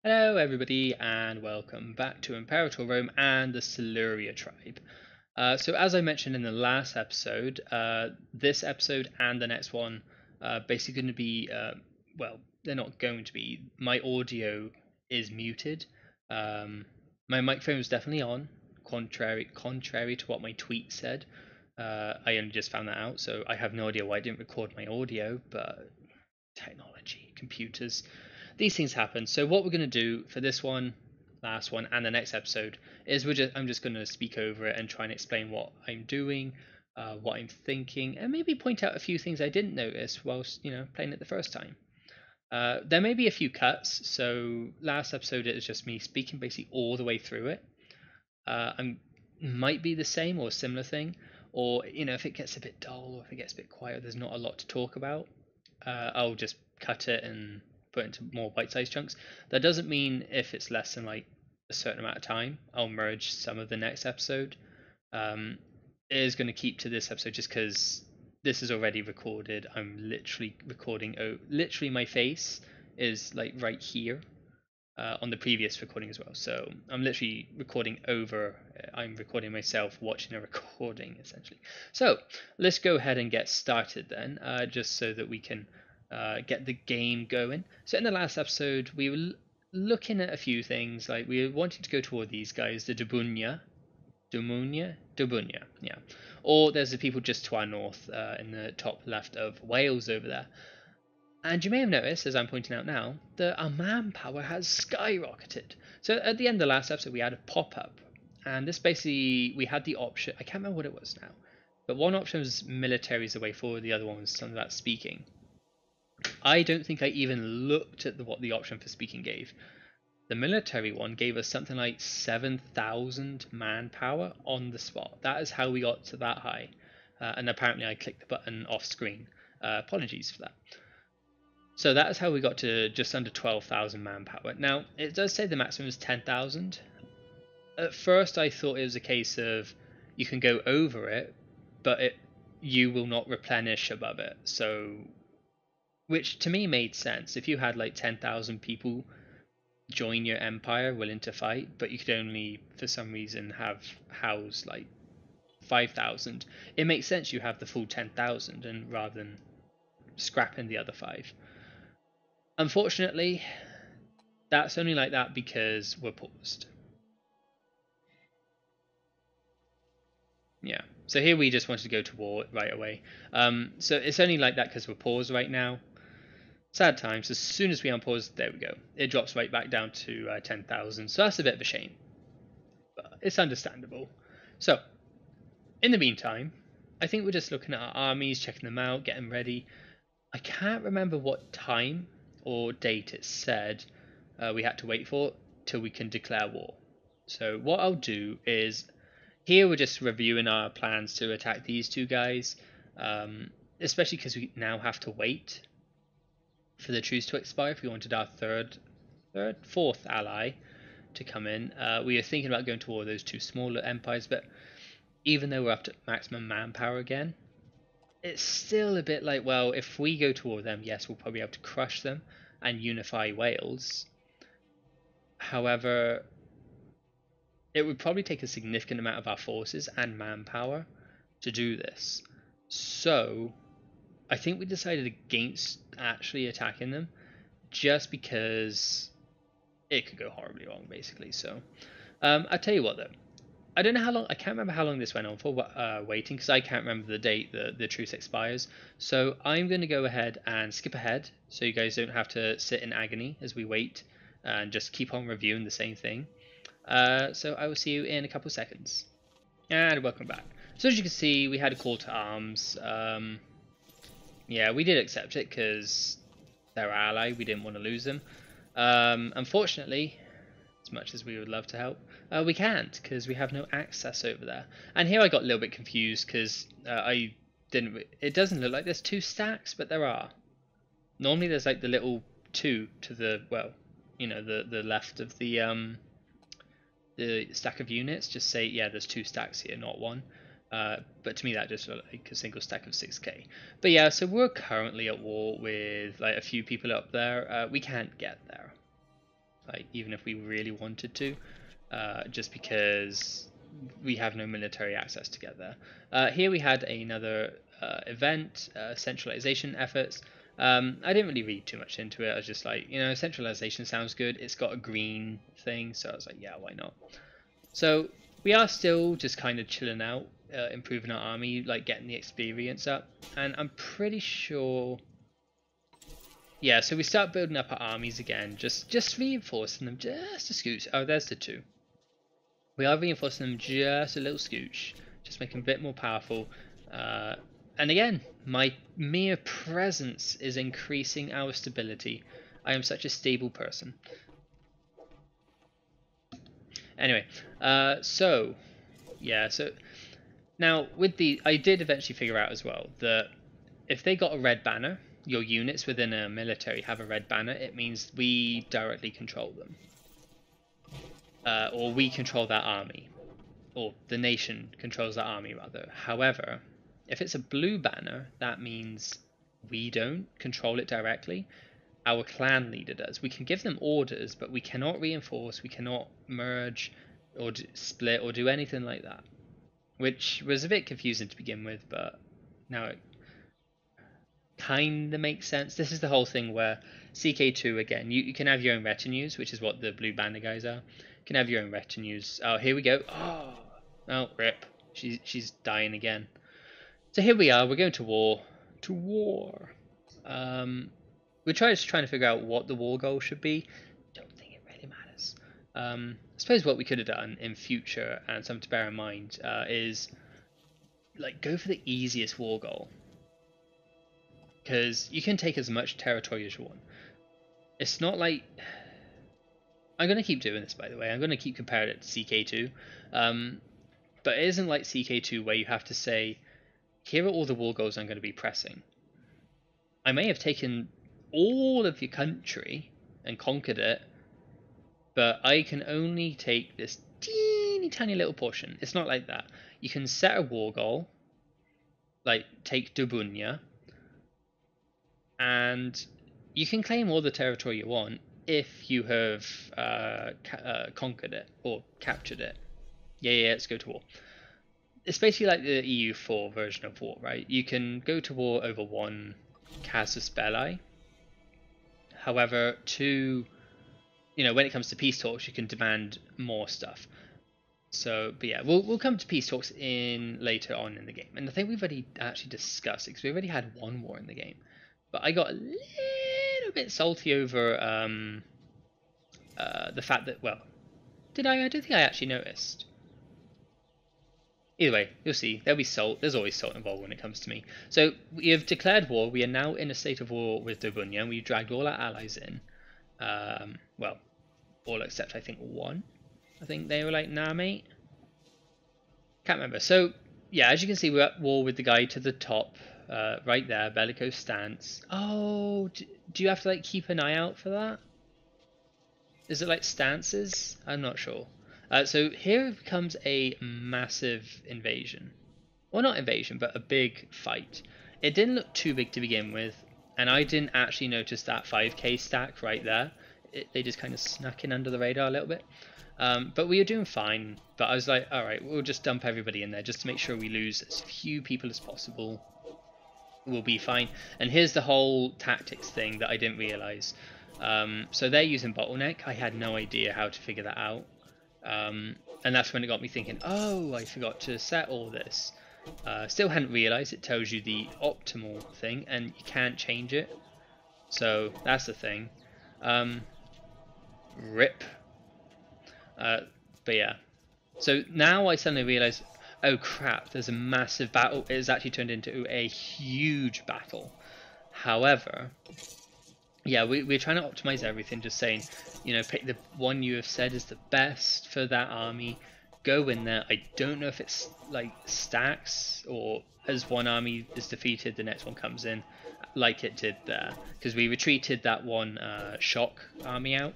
Hello everybody and welcome back to Imperator Rome and the Siluria tribe. So as I mentioned in the last episode, this episode and the next one basically going to be, well, they're not going to be. My audio is muted. My microphone is definitely on, contrary to what my tweet said. I only just found that out, so I have no idea why I didn't record my audio, but technology, computers, these things happen. So what we're going to do for this one, last one, and the next episode is I'm just going to speak over it and try and explain what I'm doing, what I'm thinking, and maybe point out a few things I didn't notice whilst playing it the first time. There may be a few cuts. So last episode it was just me speaking basically all the way through it. I might be the same or a similar thing, or if it gets a bit dull or if it gets a bit quiet, there's not a lot to talk about. I'll just cut it and put it into more bite-sized chunks. That doesn't mean if it's less than like a certain amount of time, I'll merge some of the next episode. It is going to keep to this episode just because this is already recorded. I'm literally recording. Oh, literally, my face is like right here on the previous recording as well. So I'm literally recording over. I'm recording myself watching a recording essentially. So let's go ahead and get started then, just so that we can get the game going. So in the last episode we were looking at a few things, like we were wanting to go toward these guys, the Dubunya, yeah. Or there's the people just to our north in the top left of Wales over there. And you may have noticed, as I'm pointing out now, that our manpower has skyrocketed. So at the end of the last episode, we had a pop-up. And this basically, we had the option, I can't remember what it was now. But one option was military is the way forward, the other one was something about speaking. I don't think I even looked at what the option for speaking gave. The military one gave us something like 7,000 manpower on the spot. That is how we got to that high. And apparently I clicked the button off screen. Apologies for that. So that is how we got to just under 12,000 manpower. Now, it does say the maximum is 10,000. At first I thought it was a case of you can go over it, but you will not replenish above it. So, which to me made sense. If you had like 10,000 people join your empire willing to fight, but you could only, for some reason, house like 5,000, it makes sense you have the full 10,000 and rather than scrapping the other 5. Unfortunately, that's only like that because we're paused. Yeah, so here we just wanted to go to war right away. So it's only like that because we're paused right now. Sad times. As soon as we unpause, there we go. It drops right back down to 10,000. So that's a bit of a shame, but it's understandable. So, in the meantime, I think we're just looking at our armies, checking them out, getting ready. I can't remember what time or date it said we had to wait for till we can declare war. So what I'll do is, here we're just reviewing our plans to attack these two guys, especially because we now have to wait for the truce to expire if we wanted our fourth ally to come in. We are thinking about going to war with those two smaller empires, but even though we're up to maximum manpower again, it's still a bit like, well, if we go to war with them, yes, we'll probably have to crush them and unify Wales. However, it would probably take a significant amount of our forces and manpower to do this. So I think we decided against actually attacking them just because it could go horribly wrong, basically. So I'll tell you what though, I don't know how long, I can't remember how long this went on for, waiting, because I can't remember the date the truce expires. So I'm going to go ahead and skip ahead so you guys don't have to sit in agony as we wait and just keep on reviewing the same thing. So I will see you in a couple of seconds. And welcome back. So as you can see, we had a call to arms. Yeah, we did accept it because they're our ally. We didn't want to lose them. Unfortunately, as much as we would love to help, we can't because we have no access over there. And here I got a little bit confused because it doesn't look like there's 2 stacks, but there are. Normally there's like the little 2 to the, well, the left of the stack of units. Just say, yeah, there's 2 stacks here, not 1. But to me that just looked like a single stack of 6k. But yeah, so we're currently at war with like a few people up there. We can't get there. Like, even if we really wanted to, just because we have no military access to get there. Here we had another event, centralization efforts. I didn't really read too much into it. I was just like, you know, centralization sounds good. It's got a green thing, so I was like, yeah, why not? So we are still just kind of chilling out, improving our army, like getting the experience up, and I'm pretty sure. Yeah, so we start building up our armies again, just reinforcing them just a scooch. Oh, there's the 2. We are reinforcing them just a little scooch, just making them a bit more powerful. And again, my mere presence is increasing our stability. I am such a stable person. Anyway, so now with the, I did eventually figure out as well that if they got a red banner, your units within a military have a red banner, it means we directly control them. Or we control that army. Or the nation controls that army, rather. However, if it's a blue banner, that means we don't control it directly. Our clan leader does. We can give them orders, but we cannot reinforce, we cannot merge, or split, or do anything like that. Which was a bit confusing to begin with, but now it kind of makes sense. This is the whole thing where CK2 again, you can have your own retinues, which is what the blue banner guys are. You can have your own retinues. Oh, here we go. Oh, rip. She's dying again. So here we are. We're going to war. To war. We're trying to figure out what the war goal should be. Don't think it really matters. I suppose what we could have done in future, and something to bear in mind, is like go for the easiest war goal. Because you can take as much territory as you want. It's not like... I'm going to keep doing this, by the way. I'm going to keep comparing it to CK2. But it isn't like CK2 where you have to say, here are all the war goals I'm going to be pressing. I may have taken all of your country and conquered it, but I can only take this teeny tiny little portion. It's not like that. You can set a war goal, like take Dubunya, and you can claim all the territory you want if you have conquered it or captured it. Yeah, let's go to war. It's basically like the EU4 version of war, right? You can go to war over one casus belli. However, when it comes to peace talks, you can demand more stuff. So, but yeah, we'll come to peace talks later on in the game. And I think we've already actually discussed it, because we already had one war in the game. But I got a little bit salty over the fact that, well, did I? I don't think I actually noticed. Either way, you'll see, there'll be salt. There's always salt involved when it comes to me. So we have declared war. We are now in a state of war with Dubunya, and we dragged all our allies in. Well, all except I think one. I think they were like, nah, mate. Can't remember. So yeah, as you can see, we're at war with the guy to the top, right there, bellicose stance. Oh, do you have to like keep an eye out for that? Is it like stances? I'm not sure. So here comes a massive invasion. Well, not invasion, but a big fight. It didn't look too big to begin with, and I didn't actually notice that 5k stack right there. They just kind of snuck in under the radar a little bit. But we were doing fine. But I was like, alright, we'll just dump everybody in there just to make sure we lose as few people as possible. We'll be fine. And here's the whole tactics thing that I didn't realise. So they're using bottleneck. I had no idea how to figure that out. And that's when it got me thinking, oh, I forgot to set all this. Still hadn't realised it tells you the optimal thing, and you can't change it. So that's the thing. Rip. But yeah. So now I suddenly realise, oh crap, there's a massive battle. It has actually turned into a huge battle. However, yeah, we're trying to optimize everything, just saying, pick the one you have said is the best for that army, go in there. I don't know if it's like stacks, or as one army is defeated, the next one comes in, like it did there. Because we retreated that one shock army out,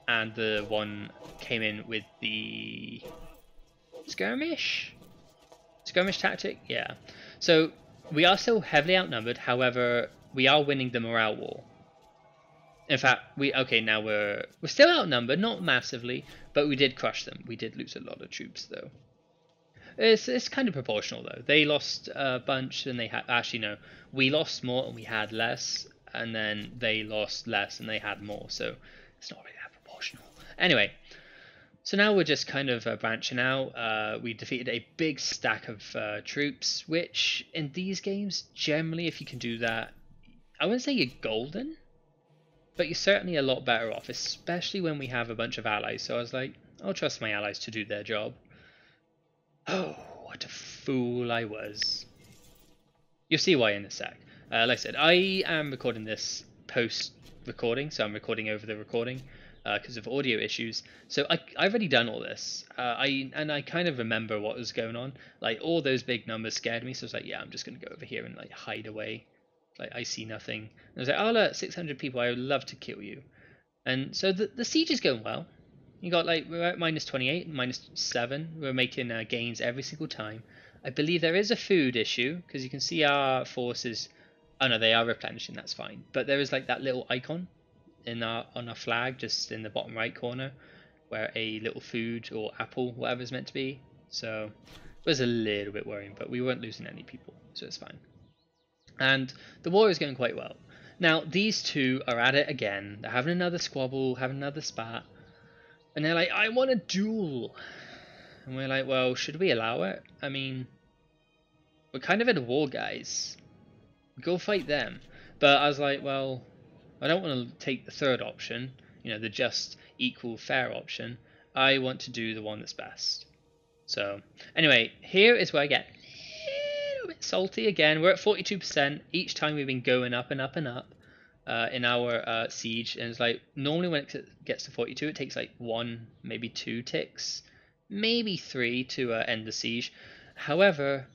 and the one came in with the skirmish tactic, yeah. So we are still heavily outnumbered, however, we are winning the morale war. In fact, now we're still outnumbered, not massively, but we did crush them. We did lose a lot of troops though. It's kind of proportional though. They lost a bunch and they had, actually no, we lost more and we had less, and then they lost less and they had more. So it's not really that proportional. Anyway, so now we're just kind of branching out. We defeated a big stack of troops, which in these games, generally, if you can do that, I wouldn't say you're golden, but you're certainly a lot better off, especially when we have a bunch of allies. So I was like, I'll trust my allies to do their job. Oh, what a fool I was. You'll see why in a sec. Like I said, I am recording this post-recording, so I'm recording over the recording because of audio issues. So I've already done all this. I kind of remember what was going on. Like, all those big numbers scared me, so I was like, yeah, I'm just going to go over here and like hide away. Like, I see nothing. And I was like, oh look, 600 people, I would love to kill you. And so the siege is going well. You got like, we're at -28, -7. We're making gains every single time. I believe there is a food issue because you can see our forces. Oh no, they are replenishing. That's fine. But there is like that little icon on our flag, just in the bottom right corner, where a little food or apple, whatever it's meant to be. So it was a little bit worrying, but we weren't losing any people, so it's fine. And the war is going quite well. Now, these two are at it again. They're having another squabble, having another spat. And they're like, I want a duel. And we're like, well, should we allow it? I mean, we're kind of at a war, guys. Go fight them. But I was like, well, I don't want to take the third option, you know, the just, equal, fair option. I want to do the one that's best. So, anyway, here is where I get bit salty again. We're at 42%. Each time we've been going up and up and up in our siege, and it's like normally when it gets to 42, it takes like 1, maybe 2 ticks, maybe 3 to end the siege. However,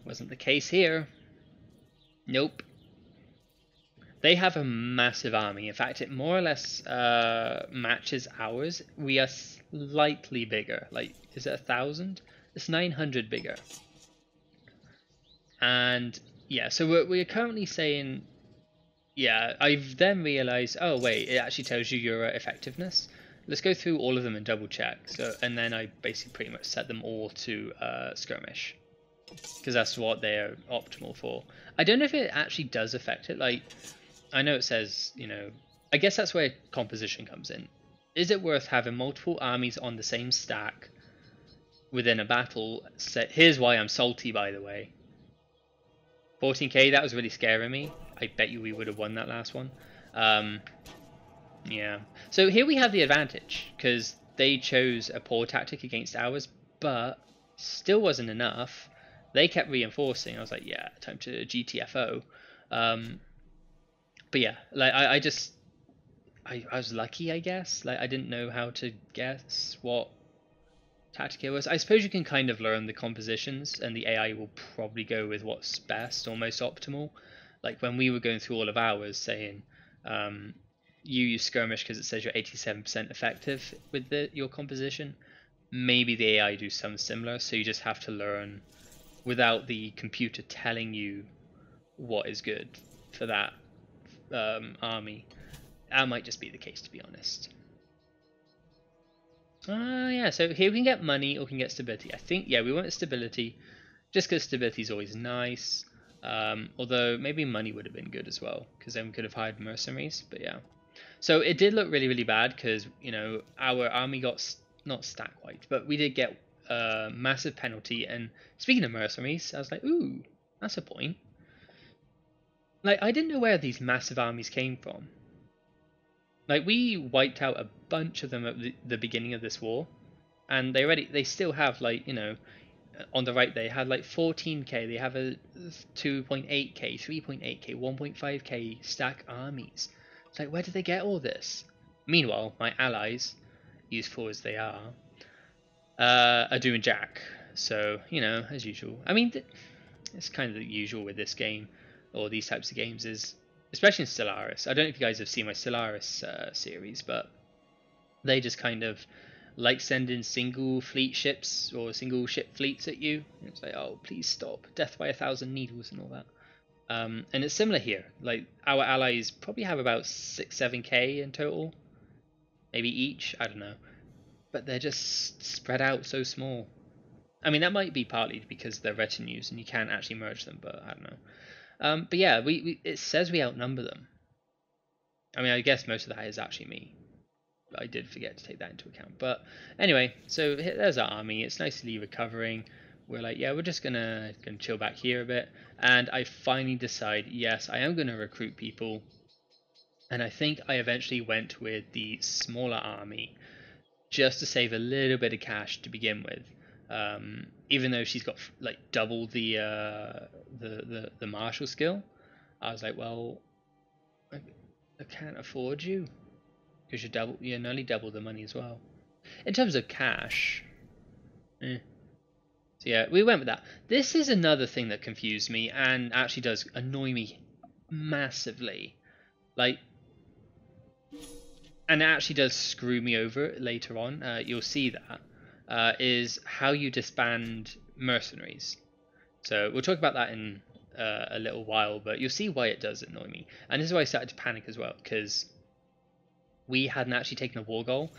wasn't the case here. Nope. They have a massive army. In fact, it more or less matches ours. We are slightly bigger. Like, is it 1,000? It's 900 bigger. And yeah, so we're currently saying, yeah, I've then realized, oh wait, it actually tells you your effectiveness. Let's go through all of them and double check. So, and then I basically pretty much set them all to skirmish, because that's what they're optimal for. I don't know if it actually does affect it. Like, I know it says, you know, I guess that's where composition comes in. Is it worth having multiple armies on the same stack within a battle? Here's why I'm salty, by the way. 14k, that was really scaring me. I bet you we would have won that last one. Yeah. So here we have the advantage, because they chose a poor tactic against ours, but still wasn't enough. They kept reinforcing. I was like, yeah, time to GTFO. But yeah, like I was lucky, I guess. Like, I didn't know how to guess what tactic it was. I suppose you can kind of learn the compositions, and the AI will probably go with what's best or most optimal. Like when we were going through all of ours, saying you use skirmish because it says you're 87% effective with your composition. Maybe the AI do something similar, so you just have to learn without the computer telling you what is good for that army. That might just be the case, to be honest. Yeah, so here we can get money or we can get stability. I think, yeah, we want stability, just because stability is always nice. Although maybe money would have been good as well, because then we could have hired mercenaries. But yeah, so it did look really, really bad because, you know, our army got not stack wiped, but we did get a massive penalty. And speaking of mercenaries, I was like, ooh, that's a point. Like, I didn't know where these massive armies came from. Like, we wiped out a bunch of them at the beginning of this war, and they still have, like, you know, on the right they had like 14k, they have a 2.8k, 3.8k, 1.5k stack armies. It's like, where did they get all this? Meanwhile, my allies, useful as they are doing jack. So, you know, as usual. I mean, it's kind of the usual with this game, or these types of games, is especially in Stellaris. I don't know if you guys have seen my Stellaris series, but they just kind of like sending single fleet ships or single ship fleets at you. It's like, oh, please stop. Death by 1,000 needles and all that. And it's similar here. Like our allies probably have about 6-7k in total, maybe each. I don't know, but they're just spread out so small. I mean, that might be partly because they're retinues and you can't actually merge them, but I don't know. But yeah, it says we outnumber them. I mean, I guess most of that is actually me. I did forget to take that into account. But anyway, so there's our army. It's nicely recovering. We're like, yeah, we're just gonna chill back here a bit. And I finally decide, yes, I am gonna recruit people. And I think I eventually went with the smaller army just to save a little bit of cash to begin with. Even though she's got like double the martial skill, I was like, well, I can't afford you because you're nearly double the money as well. In terms of cash, so yeah, we went with that. This is another thing that confused me and actually does annoy me massively. Like, and it actually does screw me over later on. You'll see that is how you disband mercenaries. So we'll talk about that in a little while, but you'll see why it does annoy me. And this is why I started to panic as well, because we hadn't actually taken a war goal.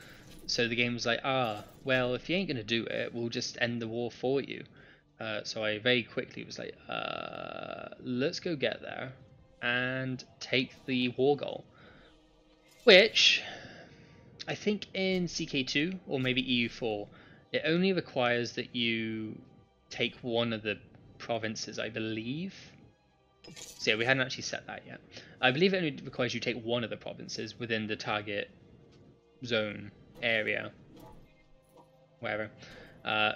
So the game was like, well, if you ain't going to do it, we'll just end the war for you. So I very quickly was like, let's go get there and take the war goal. Which, I think in CK2 or maybe EU4, it only requires that you take one of the provinces, I believe. So yeah, we hadn't actually set that yet. I believe it only requires you take one of the provinces within the target zone area. Wherever.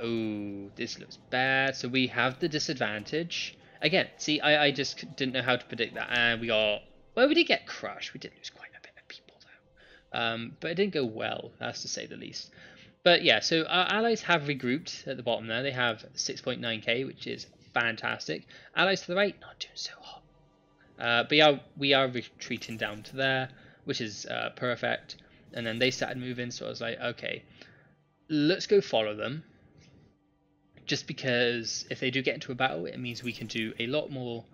Ooh, this looks bad. So we have the disadvantage. Again, see, I just didn't know how to predict that. And we got... Well, we did get crushed. We did lose quite a bit of people, though. But it didn't go well, that's to say the least. But yeah, so our allies have regrouped at the bottom there. They have 6.9k, which is fantastic. Allies to the right, not doing so hot. But we are retreating down to there, which is perfect. And then they started moving, so I was like, okay, let's go follow them. Just because if they do get into a battle, it means we can do a lot more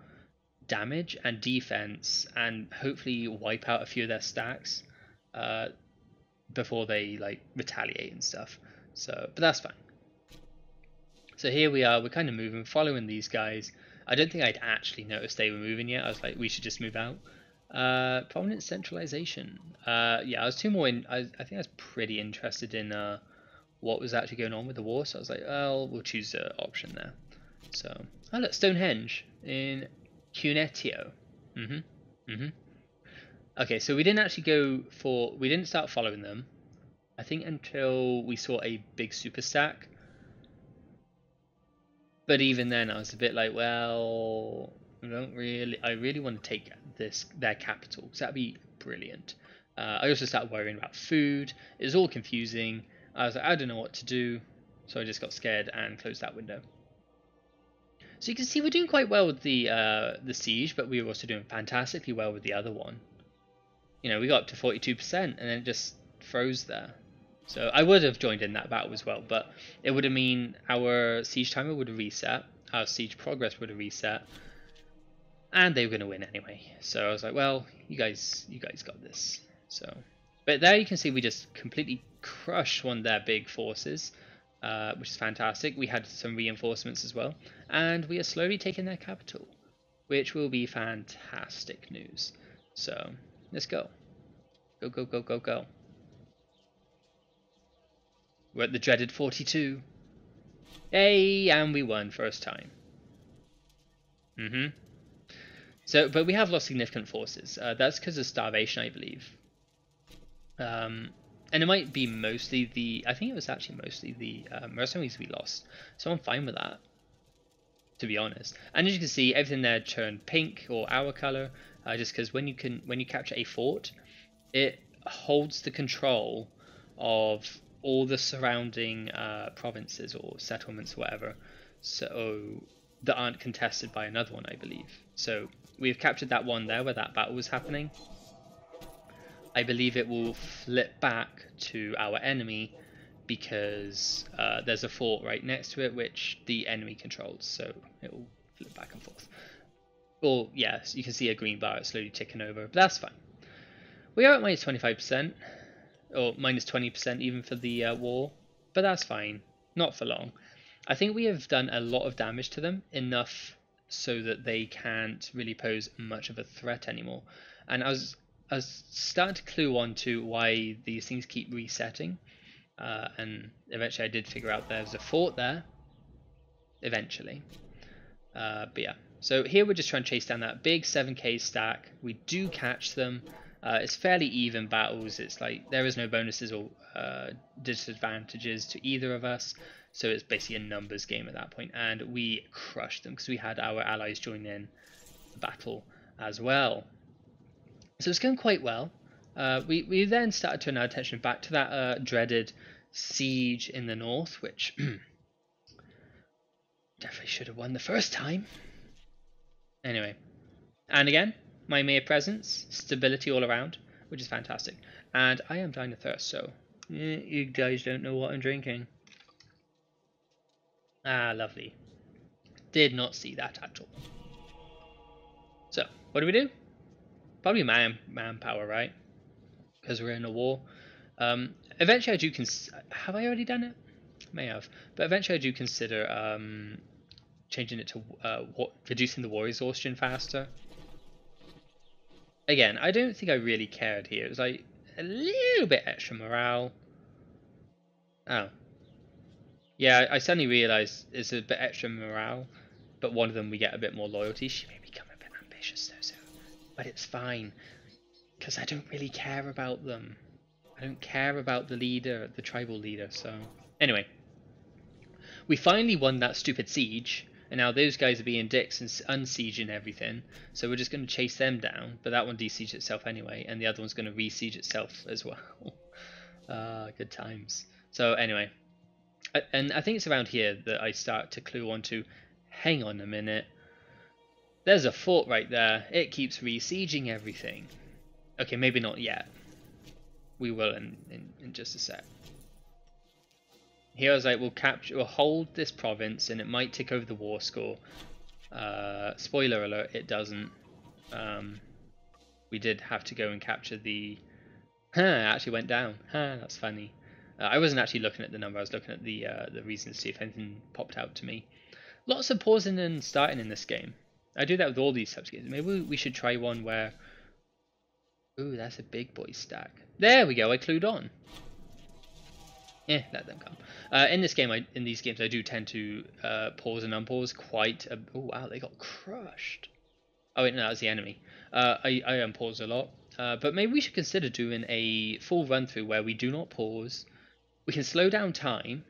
damage and defense and hopefully wipe out a few of their stacks before they like retaliate and stuff. So, but that's fine. So here we are, we're kind of moving, following these guys. I don't think I'd actually noticed they were moving yet. I was like, we should just move out. Prominent centralization. Yeah, I was I think I was pretty interested in what was actually going on with the war, so I was like, well, we'll choose the option there. So, oh look, Stonehenge in Cunetio. Okay, so we didn't actually we didn't start following them, I think, until we saw a big super stack. But even then, I was a bit like, well, I really want to take their capital, because that'd be brilliant. I also started worrying about food. It was all confusing. I was like, I don't know what to do, so I just got scared and closed that window. So you can see we're doing quite well with the siege, but we were also doing fantastically well with the other one. You know, we got up to 42%, and then it just froze there. So I would have joined in that battle as well, but it would have mean our siege timer would have reset, our siege progress would have reset, and they were going to win anyway. So I was like, well, you guys got this. So, but there you can see we just completely crushed one of their big forces, which is fantastic. We had some reinforcements as well, and we are slowly taking their capital, which will be fantastic news. So let's go. Go, go, go, go, go. We're at the dreaded 42. Hey, and we won first time. So, but we have lost significant forces. That's because of starvation, I believe. And it might be mostly I think it was actually mostly the mercenaries we lost. So I'm fine with that, to be honest. And as you can see, everything there turned pink or our color, just because when you capture a fort, it holds the control of all the surrounding provinces or settlements, whatever, so that aren't contested by another one, I believe. So we've captured that one there where that battle was happening. I believe it will flip back to our enemy because there's a fort right next to it which the enemy controls, so it will flip back and forth. Or yes, you can see a green bar it's slowly ticking over, but that's fine. We are at minus 25%, or minus 20% even for the war, but that's fine. Not for long. I think we have done a lot of damage to them, enough so that they can't really pose much of a threat anymore. And I was starting to clue on to why these things keep resetting, and eventually I did figure out there's a fort there, eventually. But yeah, so here we're just trying to chase down that big 7k stack. We do catch them. It's fairly even battles. It's like there is no bonuses or disadvantages to either of us, so it's basically a numbers game at that point, and we crushed them because we had our allies join in the battle as well. So it's going quite well. We then started to turn our attention back to that dreaded siege in the north, which definitely should have won the first time. Anyway, and again, my mere presence, stability all around, which is fantastic. And I am dying of thirst, so you guys don't know what I'm drinking. Ah, lovely. Did not see that at all. So, what do we do? Probably manpower, right? Because we're in a war. Eventually I do have I already done it? May have. But eventually I do consider changing it to reducing the war exhaustion faster. Again, I don't think I really cared here. It was like a little bit extra morale. Oh. Yeah, I suddenly realised it's a bit extra morale, but one of them we get a bit more loyalty. She may become a bit ambitious though, so, but it's fine, because I don't really care about them. I don't care about the leader, the tribal leader, so... Anyway. We finally won that stupid siege, and now those guys are being dicks and unsieging everything, so we're just going to chase them down, but that one de-sieged itself anyway, and the other one's going to re-siege itself as well. Good times. So anyway, and I think it's around here that I start to clue on to, hang on a minute, there's a fort right there, it keeps re-sieging everything. Okay, maybe not yet. We will in just a sec. Here I was like, we'll hold this province and it might take over the war score. Spoiler alert, it doesn't. We did have to go and capture the... it actually went down. That's funny. I wasn't actually looking at the number, I was looking at the reason to see if anything popped out to me. Lots of pausing and starting in this game. I do that with all these types of games. Maybe we should try one where... Ooh, that's a big boy stack. There we go, I clued on. Let them come. In this game, in these games, I do tend to pause and unpause quite. Oh wow, they got crushed. Oh wait, no, that was the enemy. I unpause a lot, but maybe we should consider doing a full run through where we do not pause. We can slow down time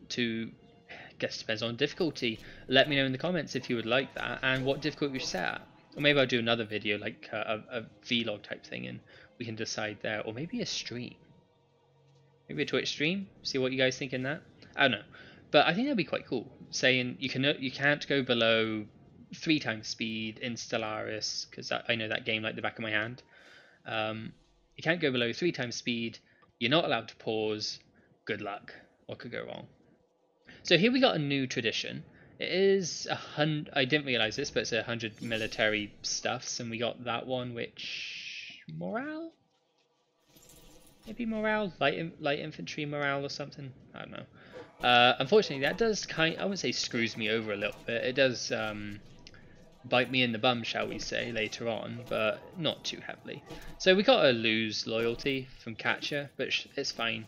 to. I guess depends on difficulty. Let me know in the comments if you would like that and what difficulty we set at. Or maybe I'll do another video like a vlog type thing, and we can decide there, or maybe a stream. Maybe a Twitch stream, see what you guys think in that. I don't know, but I think that'd be quite cool. Saying you can't go below 3 times speed in Stellaris, because I know that game like the back of my hand. You can't go below 3 times speed. You're not allowed to pause. Good luck. What could go wrong? So here we got a new tradition. It is 100. I didn't realize this, but it's 100 military stuffs, and we got that one, which morale. Maybe morale, light infantry morale or something. I don't know. Unfortunately, that does I wouldn't say screws me over a little bit. It does bite me in the bum, shall we say, later on, but not too heavily. So we got to lose loyalty from Catcher, but it's fine.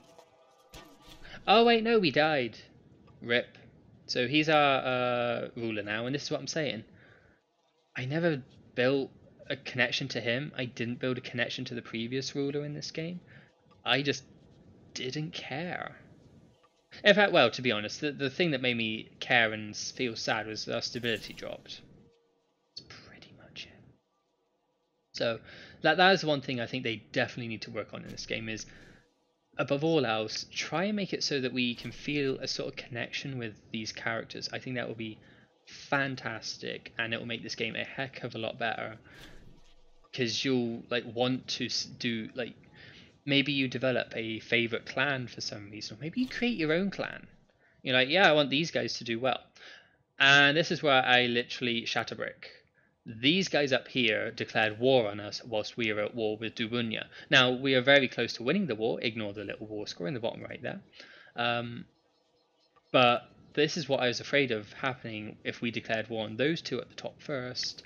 Oh wait, no, we died. Rip. So he's our ruler now, and this is what I'm saying. I never built a connection to him. I didn't build a connection to the previous ruler in this game. I just didn't care. In fact, well, to be honest, the thing that made me care and feel sad was our stability dropped. That's pretty much it. So that is one thing I think they definitely need to work on in this game is, above all else, try and make it so that we can feel a sort of connection with these characters. I think that will be fantastic, and it will make this game a heck of a lot better. Because you'll want to do maybe you develop a favorite clan for some reason, or maybe you create your own clan. You're like, yeah, I want these guys to do well. And this is where I literally shatter brick. These guys up here declared war on us whilst we are at war with Dubunya. Now, we are very close to winning the war. Ignore the little war score in the bottom right there. But this is what I was afraid of happening if we declared war on those two at the top first,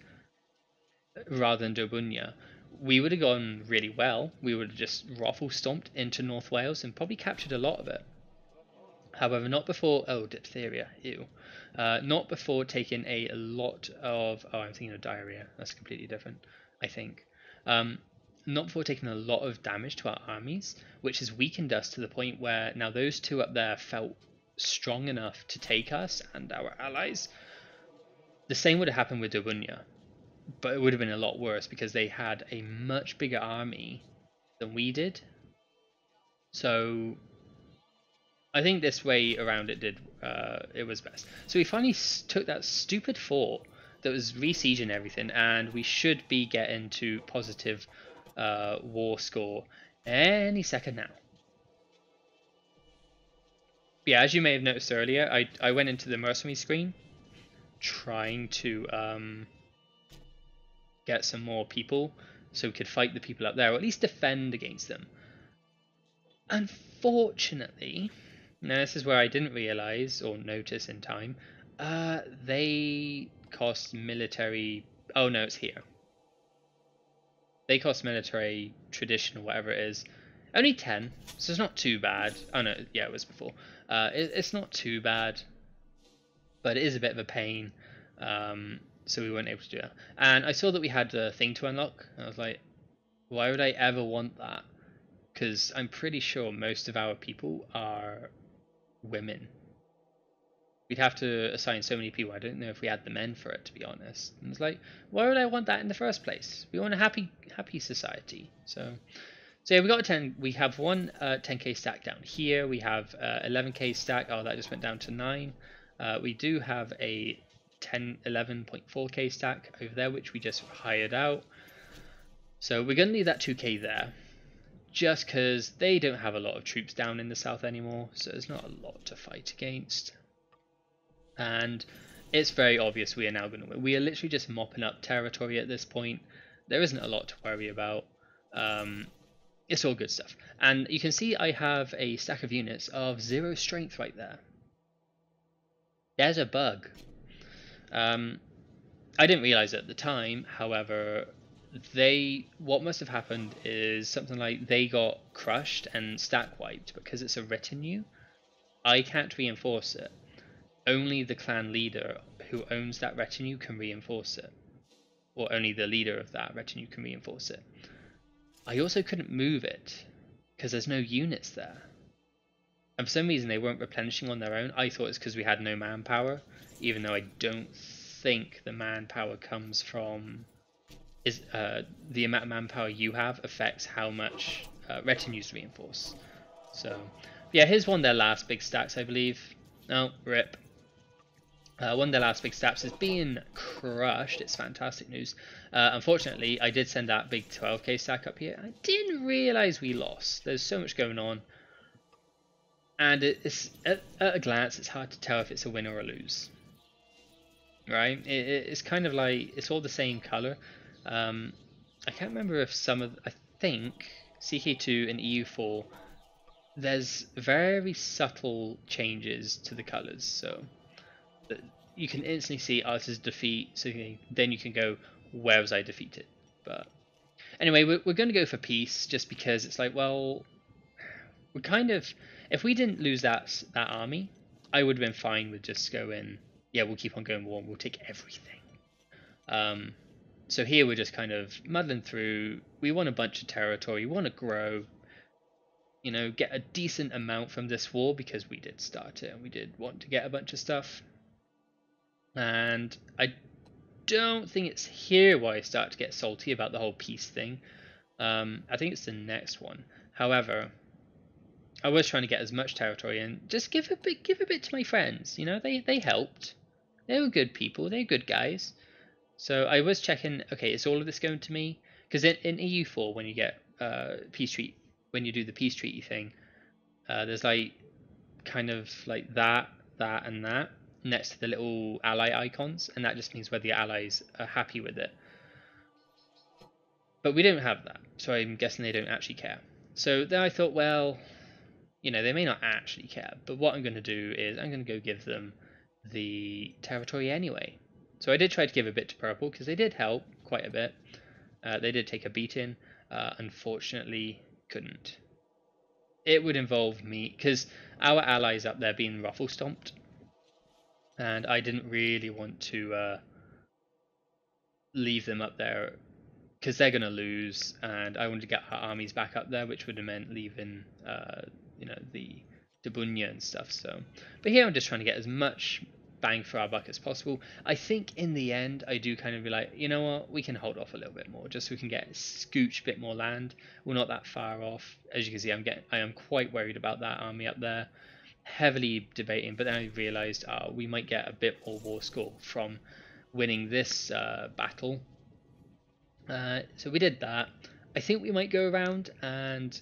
rather than Dubunya. We would have gone really well. We would have just raffle stomped into North Wales and probably captured a lot of it. However, not before... Oh, diphtheria. Ew. Not before taking a lot of... Oh, I'm thinking of diarrhea. That's completely different, I think. Not before taking a lot of damage to our armies, which has weakened us to the point where now those two up there felt strong enough to take us and our allies. The same would have happened with Dobunya, but it would have been a lot worse because they had a much bigger army than we did. So I think this way around it was best. So we finally took that stupid fort that was re-sieging everything, and we should be getting to positive war score any second now. Yeah, as you may have noticed earlier, I went into the mercenary screen trying to get some more people so we could fight the people up there, or at least defend against them. Unfortunately, now this is where I didn't realize or notice in time, they cost military... Oh no, it's here. They cost military tradition or whatever it is. Only 10, so it's not too bad. Oh no, yeah, it was before. It's not too bad, but it is a bit of a pain. So we weren't able to do that. And I saw that we had a thing to unlock. And I was like, why would I ever want that? Because I'm pretty sure most of our people are women. We'd have to assign so many people. I don't know if we had the men for it, to be honest. And it's like, why would I want that in the first place? We want a happy society. So yeah, we got a 10. We have one 10k stack down here. We have 11k stack. Oh, that just went down to 9. We do have a 11.4k stack over there, which we just hired out. So we're going to leave that 2k there, just because they don't have a lot of troops down in the south anymore. So there's not a lot to fight against. And it's very obvious we are now going to win. We are literally just mopping up territory at this point. There isn't a lot to worry about. It's all good stuff. And you can see I have a stack of units of 0 strength right there. There's a bug. I didn't realize it at the time. However, what must have happened is something like they got crushed and stack wiped because it's a retinue. I can't reinforce it. Only the clan leader who owns that retinue can reinforce it, or only the leader of that retinue can reinforce it. I also couldn't move it because there's no units there, and for some reason they weren't replenishing on their own. I thought it's because we had no manpower, even though I don't think the manpower comes from the amount of manpower you have affects how much retinues reinforce. So yeah, here's one of their last big stacks, I believe. Oh, rip. One of their last big stacks is being crushed. It's fantastic news. Unfortunately, I did send that big 12k stack up here. I didn't realise we lost. There's so much going on. And it's at a glance, it's hard to tell if it's a win or a lose. Right? It's kind of like, it's all the same colour. I can't remember if some of... I think CK2 and EU4, there's very subtle changes to the colours. So you can instantly see, oh, this is defeat, so then you can go, where was I defeated? But anyway, we're going to go for peace, just because it's like, well, we're kind of, if we didn't lose that army, I would have been fine with just going, yeah, we'll keep on going war, we'll take everything. So here we're just kind of muddling through. We want a bunch of territory, we want to grow, you know, get a decent amount from this war, because we did start it and we did want to get a bunch of stuff. And I don't think it's here where I start to get salty about the whole peace thing. I think it's the next one. However, I was trying to get as much territory and just give a bit to my friends. You know, they helped. They were good people. They're good guys. So I was checking. Okay, is all of this going to me? Because in EU4, when you get peace treaty, when you do the peace treaty thing, there's like kind of like that, and that. next to the little ally icons, and that just means whether your allies are happy with it. But we don't have that, so I'm guessing they don't actually care. So then I thought, well, they may not actually care, but what I'm going to do is I'm going to go give them the territory anyway. So I did try to give a bit to purple because they did help quite a bit. They did take a beating. Unfortunately, couldn't. It would involve me because our allies up there being ruffle stomped, and I didn't really want to leave them up there because they're going to lose, and I wanted to get our armies back up there, which would have meant leaving the Bunya and stuff. So, but here I'm just trying to get as much bang for our buck as possible. I think in the end I do kind of be like, you know what, we can hold off a little bit more just so we can get scooch a bit more land. We're not that far off. As you can see, I am quite worried about that army up there, heavily debating, but then I realized we might get a bit more war score from winning this battle. So we did that. I think we might go around and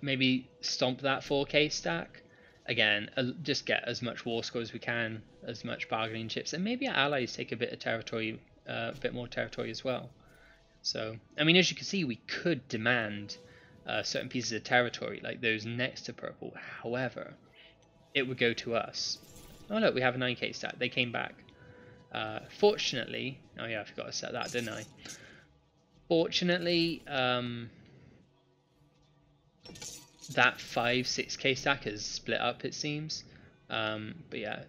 maybe stomp that 4k stack again, just get as much war score as we can, as much bargaining chips, and maybe our allies take a bit of territory, a bit more territory as well. So I mean, as you can see, we could demand certain pieces of territory like those next to purple. However, it would go to us. Oh look, we have a 9k stat. They came back. Fortunately, oh yeah, I forgot to set that, didn't I? Fortunately, that 5-6k stack is split up, it seems. But yeah,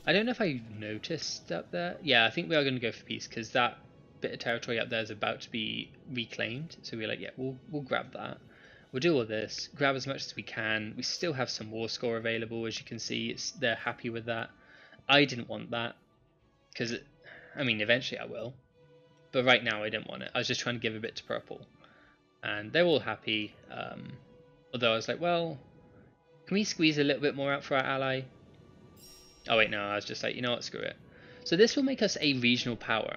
I don't know if I noticed up there. Yeah, I think we are going to go for peace because that bit of territory up there is about to be reclaimed. So we're like, yeah, we'll grab that. We'll do all this, grab as much as we can. We still have some war score available, as you can see. They're happy with that. I didn't want that because, I mean, eventually I will. But right now I didn't want it. I was just trying to give a bit to purple. And they're all happy. Although I was like, well, can we squeeze a little bit more out for our ally? Oh wait, no, I was just like, you know what, screw it. So this will make us a regional power.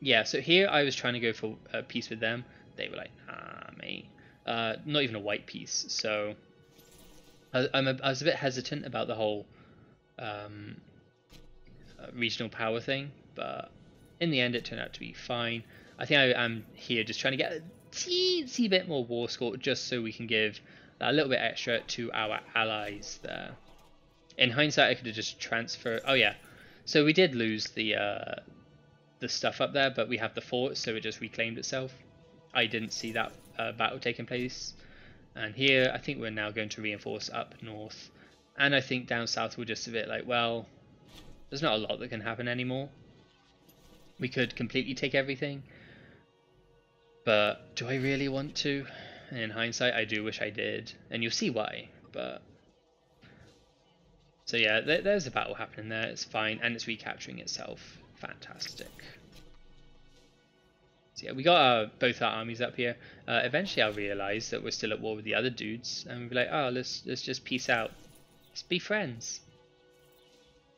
Yeah, so here I was trying to go for a peace with them. They were like, nah, mate. Not even a white peace. So I was a bit hesitant about the whole regional power thing, but in the end it turned out to be fine. I think I'm here just trying to get a teensy bit more war score just so we can give a little bit extra to our allies there. In hindsight, I could have just transferred. Oh yeah, so we did lose the stuff up there, but we have the fort, so it just reclaimed itself. I didn't see that battle taking place. And here, I think we're now going to reinforce up north. And I think down south we're just a bit like, well, there's not a lot that can happen anymore. We could completely take everything. But do I really want to? And in hindsight, I do wish I did. And you'll see why. But so yeah, there's a battle happening there. It's fine. And it's recapturing itself. Fantastic. So yeah, we got both our armies up here. Eventually I'll realise that we're still at war with the other dudes. And we'll be like, oh, let's just peace out. Let's be friends.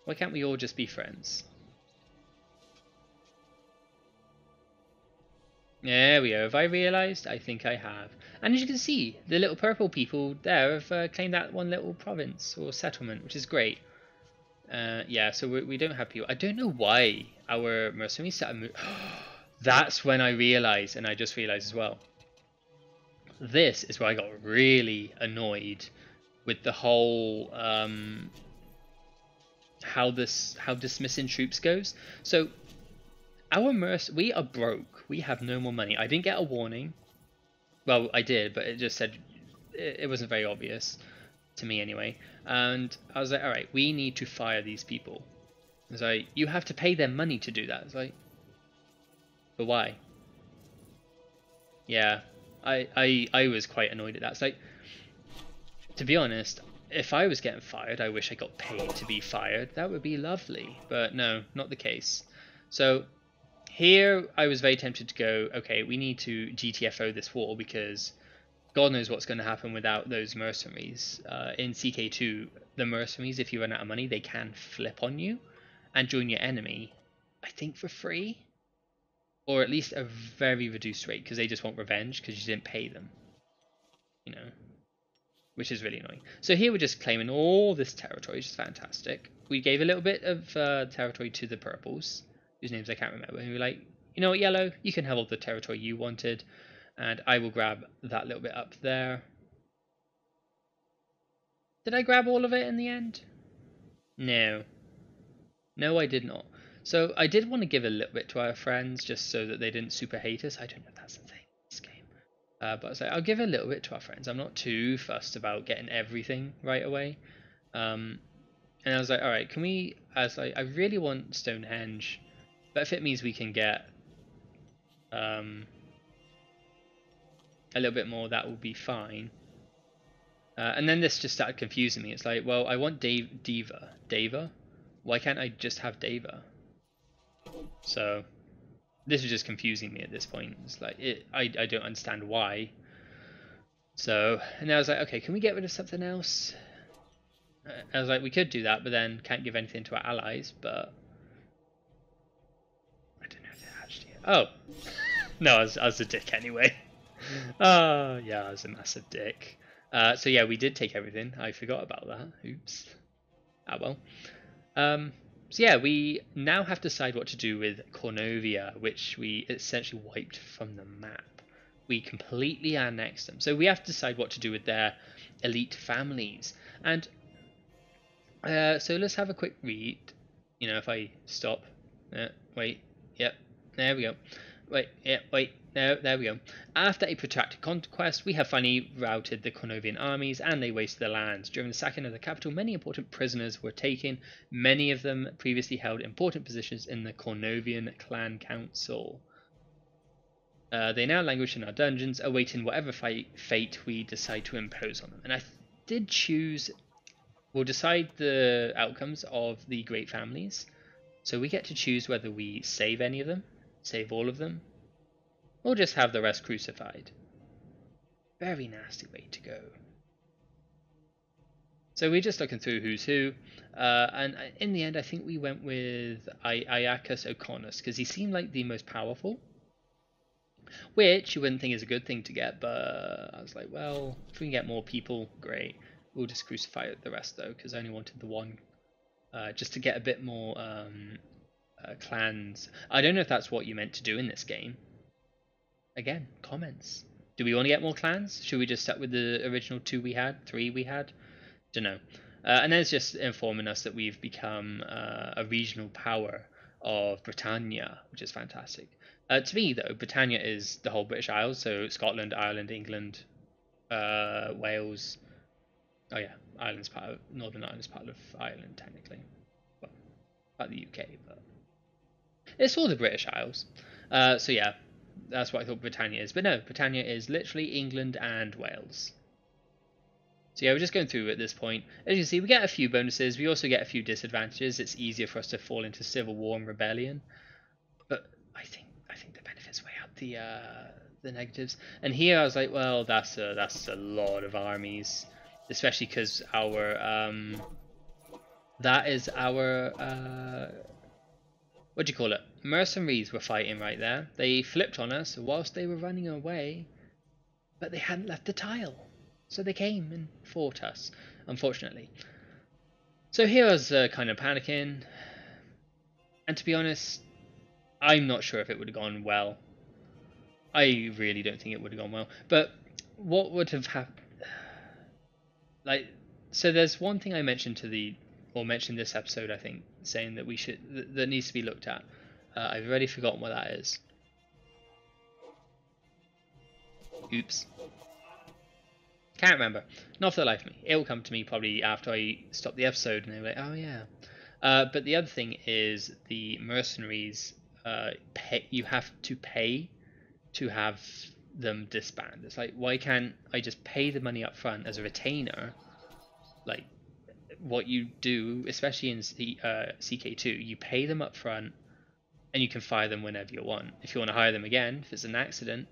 Why can't we all just be friends? There we go. Have I realised? I think I have. And as you can see, the little purple people there have claimed that one little province or settlement, which is great. Yeah, so we don't have people. I don't know why our mercenaries started That's when I realised, and I just realised as well. This is where I got really annoyed with the whole how dismissing troops goes. So we are broke. We have no more money. I didn't get a warning. Well, I did, but it just said it wasn't very obvious to me anyway. And I was like, all right, we need to fire these people. It's like, you have to pay them money to do that. It's like, but why? Yeah, I was quite annoyed at that. It's like, to be honest, if I was getting fired, I wish I got paid to be fired. That would be lovely. But no, not the case. So here I was very tempted to go, okay, we need to GTFO this war because God knows what's going to happen without those mercenaries. In CK2, the mercenaries, if you run out of money, they can flip on you and join your enemy, I think for free, or at least a very reduced rate because they just want revenge because you didn't pay them. You know, which is really annoying. So here we're just claiming all this territory, which is fantastic. We gave a little bit of territory to the purples, whose names I can't remember. And we were like, you know what, yellow, you can have all the territory you wanted, and I will grab that little bit up there. Did I grab all of it in the end? No. No, I did not. So I did want to give a little bit to our friends, just so that they didn't super hate us. I don't know if that's the thing in this game. But I was like, I'll give a little bit to our friends. I'm not too fussed about getting everything right away. And I was like, alright, can we... I really want Stonehenge, but if it means we can get a little bit more, that will be fine. And then this just started confusing me. It's like, well, I want Deva. Deva? Why can't I just have Deva? So this was just confusing me at this point. It's like I don't understand why. So, and I was like, okay, can we get rid of something else? I was like, we could do that, but then can't give anything to our allies. But I don't know if they actually. Oh, no, I was a dick anyway. Yeah, I was a massive dick. So yeah, we did take everything. I forgot about that. Oops. Ah well. So yeah, we now have to decide what to do with Cornovia, which we essentially wiped from the map. We completely annexed them. So we have to decide what to do with their elite families. And so let's have a quick read. You know, if I stop. Wait. Yep. There we go. Wait. Yep. Wait. No, there we go. After a protracted conquest, we have finally routed the Cornovian armies and they wasted their lands. During the sacking of the capital, many important prisoners were taken. Many of them previously held important positions in the Cornovian clan council. They now languish in our dungeons, awaiting whatever fate we decide to impose on them. And I did choose... We'll decide the outcomes of the great families. So we get to choose whether we save any of them, save all of them, or just have the rest crucified. Very nasty way to go. So we're just looking through who's who, and in the end I think we went with Iacus Oconus, because he seemed like the most powerful. Which you wouldn't think is a good thing to get, but I was like, well, if we can get more people, great. We'll just crucify the rest though, because I only wanted the one. Just to get a bit more clans. I don't know if that's what you meant to do in this game. Again, comments. Do we want to get more clans? Should we just start with the original 3 we had? Don't know. And then it's just informing us that we've become a regional power of Britannia, which is fantastic. To me, though, Britannia is the whole British Isles, so Scotland, Ireland, England, Wales. Oh yeah, Ireland's part of Northern Ireland's part of Ireland technically. Well, part of the UK, but it's all the British Isles. So yeah. That's what I thought Britannia is. But no, Britannia is literally England and Wales. So yeah, we're just going through at this point. As you can see, we get a few bonuses. We also get a few disadvantages. It's easier for us to fall into civil war and rebellion. But I think the benefits weigh out the negatives. And here I was like, well, that's a lot of armies, especially because our that is our what do you call it? Mercenaries were fighting right there. They flipped on us whilst they were running away, but they hadn't left the tile. So they came and fought us, unfortunately. So here I was kind of panicking. And to be honest, I'm not sure if it would have gone well. I really don't think it would have gone well. But what would have happened... Like, so there's one thing I mentioned mentioned this episode, I think, saying that that needs to be looked at. I've already forgotten what that is. Oops. Can't remember. Not for the life of me. It will come to me probably after I stop the episode and they're like, oh yeah. But the other thing is the mercenaries, you have to pay to have them disband. It's like, why can't I just pay the money up front as a retainer? Like, what you do, especially in CK2, you pay them up front and you can fire them whenever you want. If you want to hire them again, if it's an accident,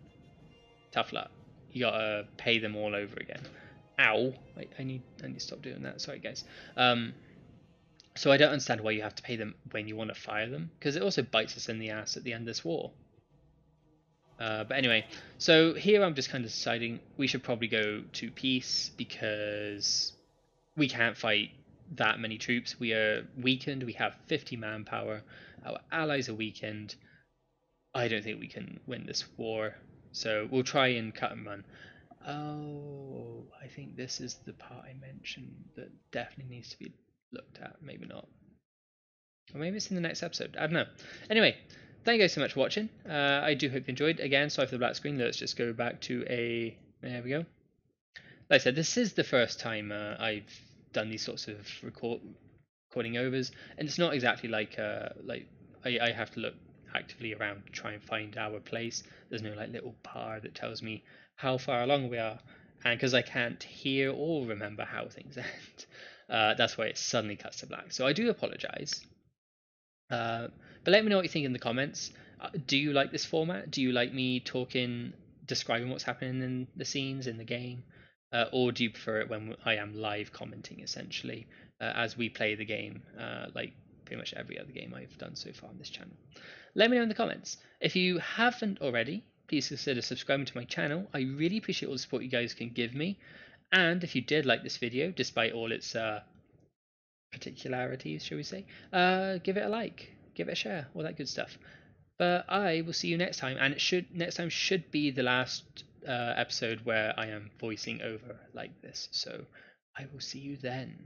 tough luck. You gotta pay them all over again. Ow! I need to stop doing that. Sorry, guys. So I don't understand why you have to pay them when you want to fire them, because it also bites us in the ass at the end of this war. But anyway, so here I'm just kind of deciding we should probably go to peace because we can't fight that many troops. We are weakened. We have 50 manpower. Our allies are weakened. I don't think we can win this war. So we'll try and cut and run. Oh, I think this is the part I mentioned that definitely needs to be looked at. Maybe not. Or maybe it's in the next episode. I don't know. Anyway, thank you guys so much for watching. I do hope you enjoyed. Again, sorry for the black screen. Let's just go back to a... There we go. Like I said, this is the first time I've done these sorts of recording overs, and it's not exactly like I have to look actively around to try and find our place. There's no like little bar that tells me how far along we are, and because I can't hear or remember how things end, that's why it suddenly cuts to black. So I do apologize. But let me know what you think in the comments. Do you like this format? Do you like me talking, describing what's happening in the scenes in the game? Or do you prefer it when I am live commenting, essentially, as we play the game, like pretty much every other game I've done so far on this channel? Let me know in the comments. If you haven't already, please consider subscribing to my channel. I really appreciate all the support you guys can give me. And if you did like this video, despite all its particularities, shall we say, give it a like, give it a share, all that good stuff. But I will see you next time, and next time should be the last episode where I am voicing over like this. So I will see you then.